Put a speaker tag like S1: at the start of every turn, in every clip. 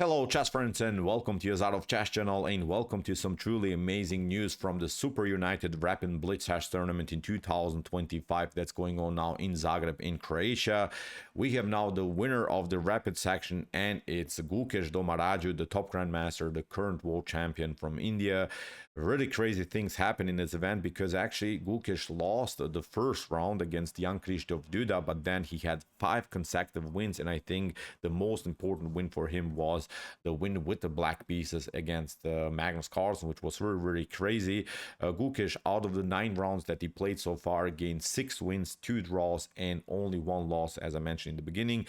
S1: Hello chess friends and welcome to your Out of Chess channel and welcome to some truly amazing news from the Superunited Rapid Blitz Chess tournament in 2025 that's going on now in Zagreb in Croatia. We have now the winner of the Rapid section and it's Gukesh D, the top grandmaster, the current world champion from India. Really crazy things happen in this event because actually Gukesh lost the first round against Nc3 Be7, but then he had 5 consecutive wins, and I think the most important win for him was the win with the black pieces against Magnus Carlsen, which was really crazy. Gukesh, out of the 9 rounds that he played so far, gained 6 wins, 2 draws, and only 1 loss, as I mentioned in the beginning.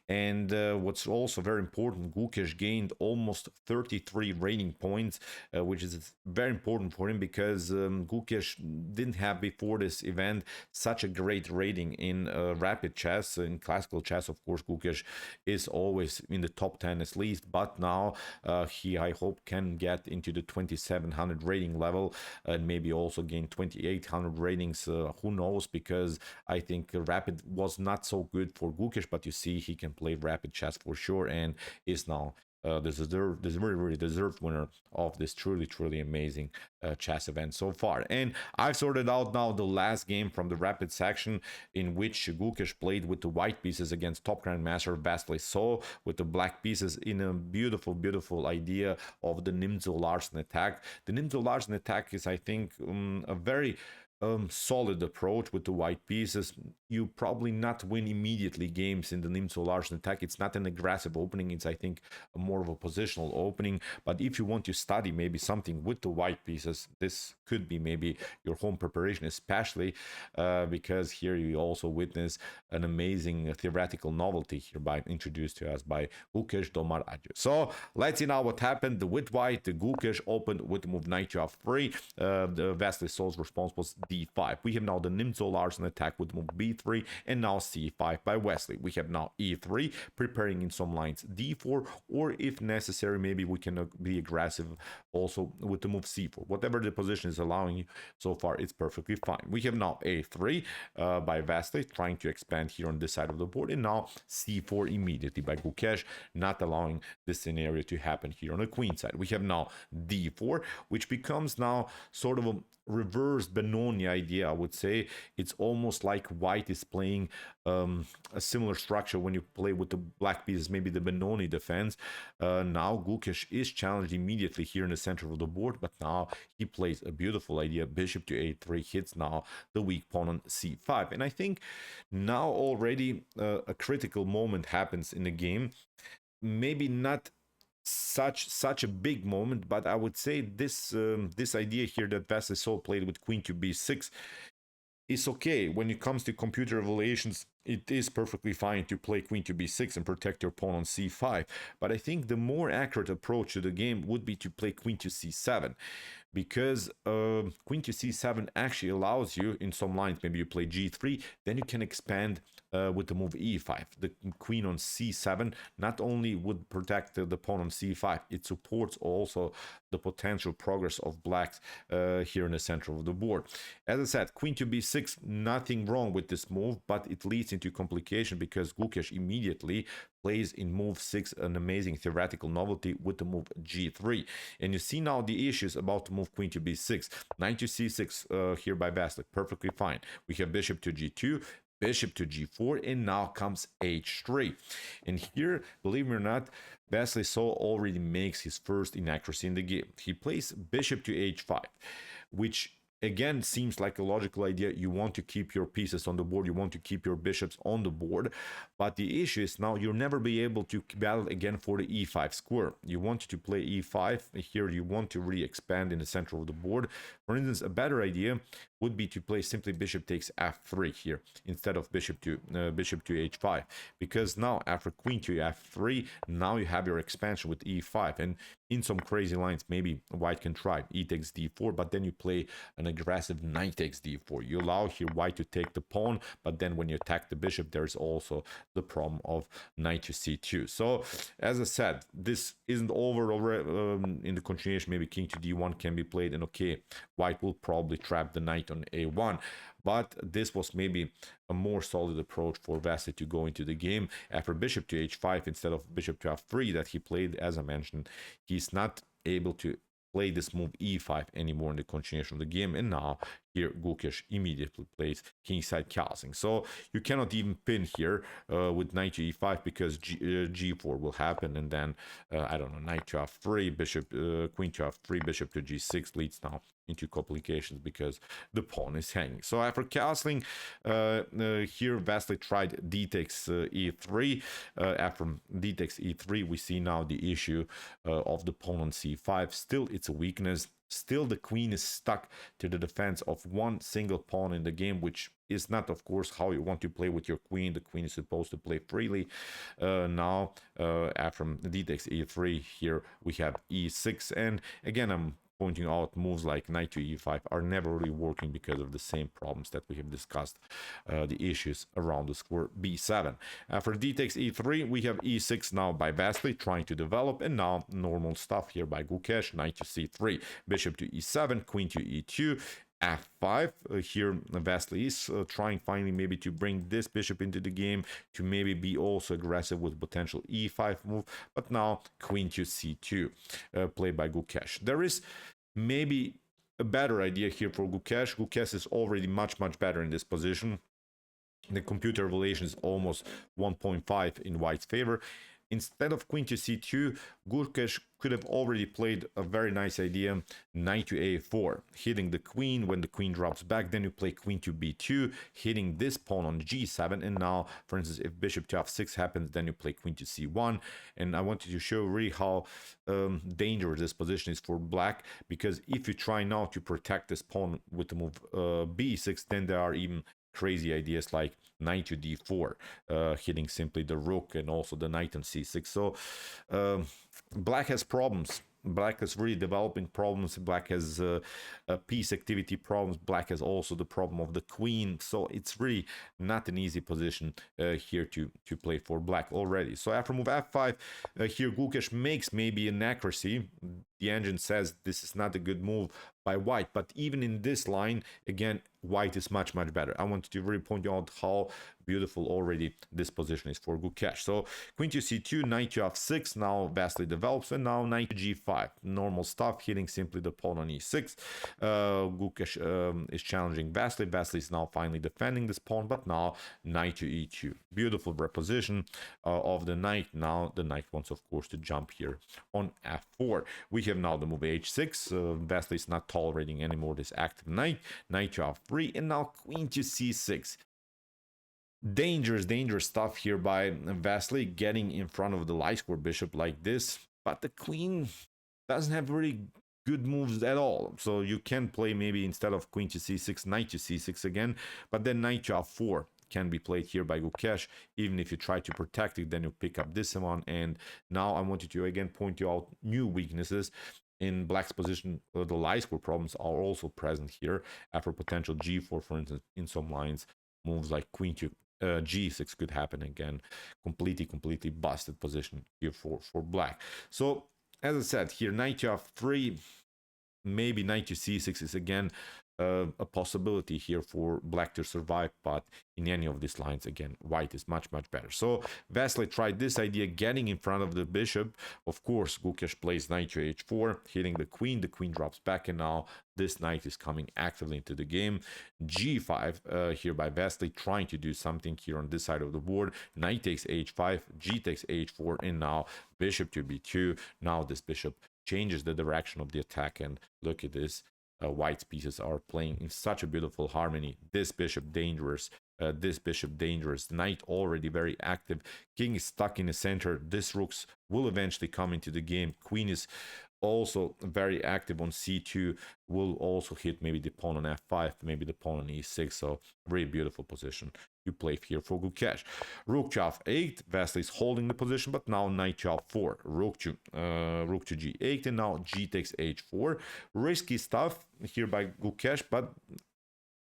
S1: And what's also very important, Gukesh gained almost 33 rating points, which is very important for him because Gukesh didn't have before this event such a great rating in rapid chess. In classical chess, of course, Gukesh is always in the top 10 at least, but now he, I hope, can get into the 2700 rating level and maybe also gain 2800 ratings. Who knows, because I think rapid was not so good for Gukesh, but you see he can play rapid chess for sure and is now this really deserved winner of this truly amazing chess event so far. And I've sorted out now the last game from the rapid section, in which Gukesh played with the white pieces against top grandmaster Wesley with the black pieces in a beautiful idea of the Nimzo-Larsen attack. The Nimzo-Larsen attack is, I think, a very solid approach with the white pieces. You probably not win immediately games in the Nimzo-Larsen attack. It's not an aggressive opening, it's, I think, more of a positional opening. But if you want to study maybe something with the white pieces, this could be maybe your home preparation, especially because here you also witness an amazing theoretical novelty here introduced to us by Gukesh D. So let's see now what happened. With white, the Gukesh opened with the move knight to f3. The Wesley Soul's response was d5. We have now the Nimzo-Larsen attack with move b3 and now c5 by Wesley. We have now e3, preparing in some lines d4, or if necessary, maybe we can be aggressive also with the move c4. Whatever the position is allowing you so far, it's perfectly fine. We have now a3 by Wesley, trying to expand here on this side of the board, and now c4 immediately by Gukesh, not allowing this scenario to happen here on the queen side. We have now d4, which becomes now sort of a reverse Benoni idea, I would say. It's almost like white is playing a similar structure when you play with the black pieces, maybe the Benoni defense. Now Gukesh is challenged immediately here in the center of the board, but now he plays a beautiful idea. Bishop to a3 hits now the weak pawn on c5, and I think now already a critical moment happens in the game. Maybe not such a big moment, but I would say this this idea here that Wesley played with queen to b6 is okay. When it comes to computer evaluations, it is perfectly fine to play queen to b6 and protect your pawn on c5, but I think the more accurate approach to the game would be to play queen to c7, because queen to c7 actually allows you in some lines, maybe you play g3, then you can expand with the move e5. The queen on c7 not only would protect the pawn on c5, it supports also the potential progress of blacks here in the center of the board. As I said, queen to b6, nothing wrong with this move, but it leads into complication because Gukesh immediately plays in move 6 an amazing theoretical novelty with the move g3. And you see now the issues about the move queen to b6. Knight to c6 here by Wesley, perfectly fine. We have bishop to g2, bishop to g4, and now comes h3. And here, believe me or not, Wesley already makes his first inaccuracy in the game. He plays bishop to h5, which again seems like a logical idea. You want to keep your pieces on the board, you want to keep your bishops on the board, but the issue is now you'll never be able to battle again for the e5 square. You want to play e5 here, you want to really expand in the center of the board. For instance, a better idea would be to play simply bishop takes f3 here instead of bishop to h5, because now after queen to f3, now you have your expansion with e5, and in some crazy lines maybe white can try e takes d4, but then you play an aggressive knight takes d4. You allow here white to take the pawn, but then when you attack the bishop, there's also the problem of knight to c2. So as I said, this isn't over already. In the continuation, maybe king to d1 can be played, and okay, white will probably trap the knight knight on a1. But this was maybe a more solid approach for Wesley to go into the game. After bishop to h5 instead of bishop to f3 that he played, as I mentioned, he's not able to play this move e5 anymore in the continuation of the game, and now here Gukesh immediately plays kingside castling. So you cannot even pin here with knight to e5 because g4 will happen, and then I don't know, knight to f3, bishop queen to f3, bishop to g6 leads now into complications because the pawn is hanging. So after castling here Wesley tried d takes e3. After d takes e3 we see now the issue of the pawn on c5. Still it's a weakness. Still the queen is stuck to the defense of one single pawn in the game, which is not, of course, how you want to play with your queen. The queen is supposed to play freely. Now after d takes e3 here we have e6, and again I'm pointing out moves like knight to e5 are never really working because of the same problems that we have discussed, the issues around the square b7. After d takes e3 we have e6 now by Wesley trying to develop, and now normal stuff here by Gukesh, knight to c3, bishop to e7, queen to e2, f5. Here Wesley is trying finally maybe to bring this bishop into the game, to maybe be also aggressive with potential e5 move, but now queen to c2 played by Gukesh. There is maybe a better idea here for Gukesh. Gukesh is already much better in this position. The computer evaluation is almost 1.5 in White's favor. Instead of queen to c2, Gukesh could have already played a very nice idea, knight to a4, hitting the queen. When the queen drops back, then you play queen to b2, hitting this pawn on g7, and now, for instance, if bishop to f6 happens, then you play queen to c1. And I wanted to show really how dangerous this position is for black, because if you try now to protect this pawn with the move b6, then there are even crazy ideas like knight to d4, hitting simply the rook, and also the knight on c6. So black has problems. Black is really developing problems. Black has piece activity problems. Black has also the problem of the queen. So it's really not an easy position here to play for black already. So after move f5, here Gukesh makes maybe an accuracy. The engine says this is not a good move by White, but even in this line, again, White is much better. I wanted to really point out how beautiful already this position is for Gukesh. So queen to c2, knight to f6, now Wesley develops, and now knight to g5. Normal stuff, hitting simply the pawn on e6. Gukesh is challenging Wesley. Wesley is now finally defending this pawn, but now knight to e2. Beautiful reposition of the knight. Now the knight wants, of course, to jump here on f4. We have now the move h6. Wesley is not tolerating anymore this active knight. Knight to f3, and now queen to c6. Dangerous stuff here by Wesley, getting in front of the light square bishop like this, but the queen doesn't have really good moves at all. So you can play maybe instead of queen to c6, knight to c6 again, but then knight to f4 can be played here by Gukesh. Even if you try to protect it, then you pick up this one. And now I wanted to again point you out new weaknesses in black's position. The light square problems are also present here after potential g4, for instance. In some lines, moves like queen to g6 could happen again. Completely busted position here for black. So as I said here, knight to f3, maybe knight to c6 is again a possibility here for black to survive, but in any of these lines, again, White is much better. So Wesley tried this idea, getting in front of the bishop. Of course, Gukesh plays knight to h4, hitting the queen drops back, and now this knight is coming actively into the game. g5 here by Wesley, trying to do something here on this side of the board. Knight takes h5, g takes h4, and now bishop to b2. Now this bishop changes the direction of the attack, and look at this. White's pieces are playing in such a beautiful harmony. This bishop dangerous, this bishop dangerous, knight already very active, king is stuck in the center. This rooks will eventually come into the game. Queen is also very active on c2, will also hit maybe the pawn on f5, maybe the pawn on e6. So very beautiful position you play here for Gukesh. Rook to f8, Wesley is holding the position, but now knight to f4, rook to g8, and now g takes h4. Risky stuff here by Gukesh, but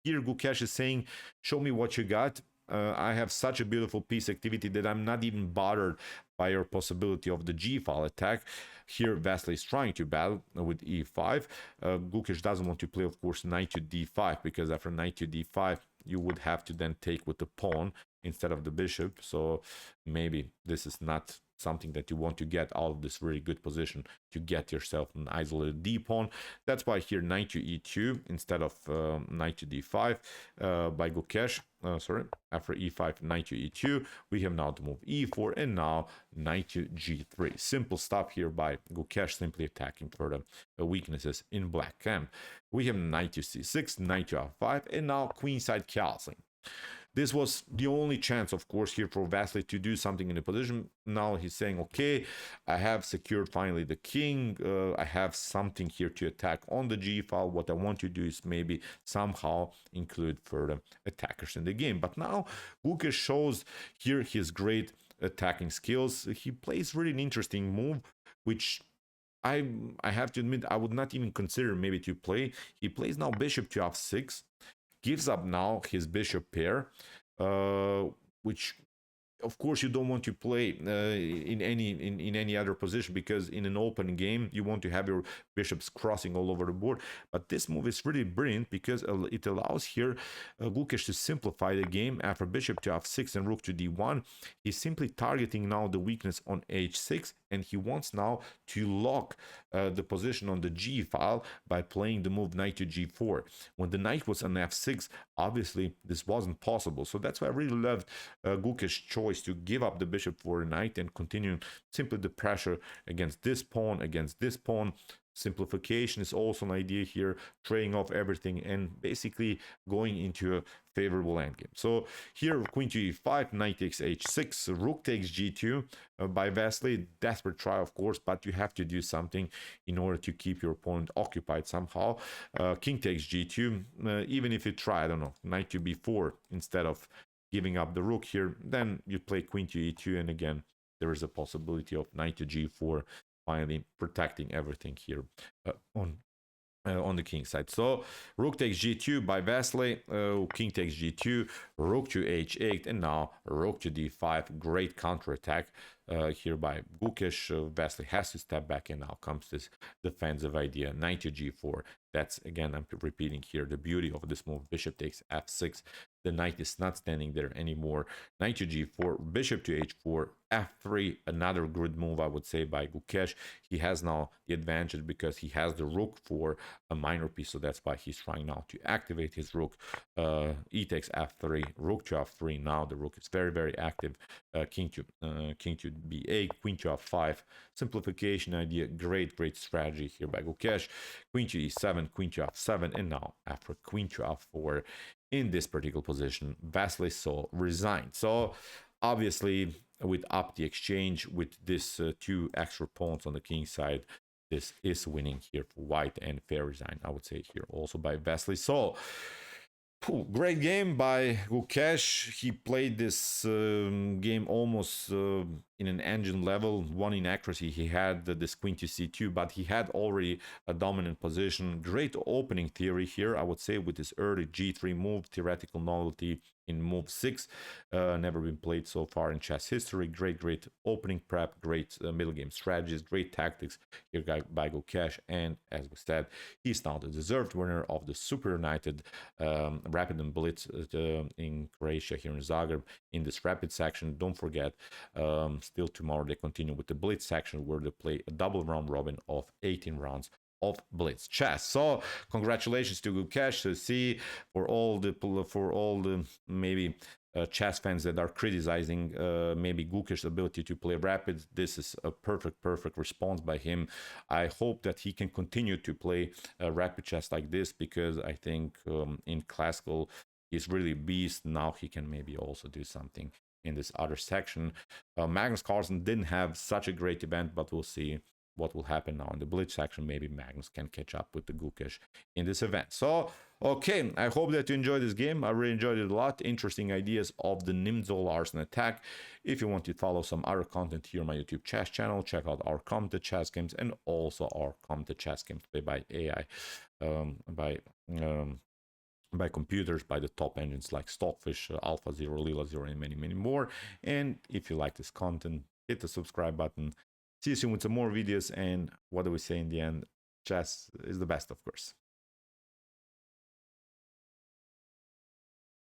S1: here Gukesh is saying, show me what you got. I have such a beautiful piece activity that I'm not even bothered by your possibility of the G file attack. Here, Wesley is trying to battle with E5. Gukesh doesn't want to play, of course, knight to D5, because after knight to D5, you would have to then take with the pawn instead of the bishop. So maybe this is not something that you want to get out of this really good position to get yourself an isolated D pawn. That's why here knight to E2 instead of knight to D5 by Gukesh. After E5, knight to E2, we have now to move E4, and now knight to G3. Simple stop here by Gukesh, simply attacking for the weaknesses in black camp. We have knight to C6, knight to F5, and now queenside castling. This was the only chance, of course, here for Wesley to do something in the position. Now he's saying, okay, I have secured finally the king. I have something here to attack on the G file. What I want to do is maybe somehow include further attackers in the game. But now Gukesh shows here his great attacking skills. He plays really an interesting move, which I have to admit I would not even consider maybe to play. He plays now bishop to F6. Gives up now his bishop pair, which of course you don't want to play in any other position, because in an open game you want to have your bishops crossing all over the board. But this move is really brilliant because it allows here Gukesh to simplify the game. After bishop to F6 and rook to D1, he's simply targeting now the weakness on H6, and he wants now to lock the position on the G file by playing the move knight to G4. When the knight was on F6, obviously this wasn't possible. So that's why I really loved Gukesh's choice to give up the bishop for a knight and continue simply the pressure against this pawn, against this pawn. Simplification is also an idea here, trading off everything and basically going into a favorable endgame. So here, queen to e5, knight takes h6, rook takes g2 by Wesley. Desperate try, of course, but you have to do something in order to keep your opponent occupied somehow. King takes g2, even if you try, I don't know, knight to b4 instead of giving up the rook here, then you play queen to e2, and again, there is a possibility of knight to g4, finally protecting everything here on the king side. So rook takes g2 by Wesley, king takes g2, rook to h8, and now rook to d5. Great counterattack here by Gukesh. Wesley has to step back, and now comes this defensive idea, knight to g4. That's, again, I'm repeating here, the beauty of this move. Bishop takes f6. The knight is not standing there anymore. Knight to g4, bishop to h4, f3. Another good move, I would say, by Gukesh. He has now the advantage because he has the rook for a minor piece, so that's why he's trying now to activate his rook. E takes f3, rook to f3. Now the rook is very, very active. King to b8, queen to f5. Simplification idea, great strategy here by Gukesh. Queen to e7, queen to f7, and now after queen to f4, in this particular position, Wesley saw resigned. So obviously, with up the exchange with this two extra pawns on the king side, this is winning here for White, and fair resign, I would say, here also by Wesley. So great game by Gukesh. He played this game almost in an engine level. One inaccuracy, he had this queen to c2, but he had already a dominant position. Great opening theory here, I would say, with this early g3 move. Theoretical novelty in move 6, never been played so far in chess history. Great opening prep, great middle game strategies, great tactics here by Gukesh. And as we said, he's now the deserved winner of the Superunited Rapid and Blitz in Croatia, here in Zagreb, in this rapid section. Don't forget, still tomorrow they continue with the Blitz section, where they play a double round robin of 18 rounds of Blitz chess. So congratulations to Gukesh. To see for all the maybe chess fans that are criticizing maybe Gukesh's ability to play rapid, this is a perfect response by him. I hope that he can continue to play rapid chess like this, because I think in classical he's really a beast. Now he can maybe also do something in this other section. Magnus Carlsen didn't have such a great event, but we'll see what will happen now in the Blitz section. Maybe Magnus can catch up with the Gukesh in this event. So, okay, I hope that you enjoyed this game. I really enjoyed it a lot. Interesting ideas of the Nimzo-Larsen Attack. If you want to follow some other content here on my YouTube chess channel, check out our commented chess games and also our commented chess games played by AI, by by computers, by the top engines like Stockfish, Alpha Zero, Lila Zero, and many more. And if you like this content, hit the subscribe button. See you soon with some more videos. And what do we say in the end? Chess is the best, of course.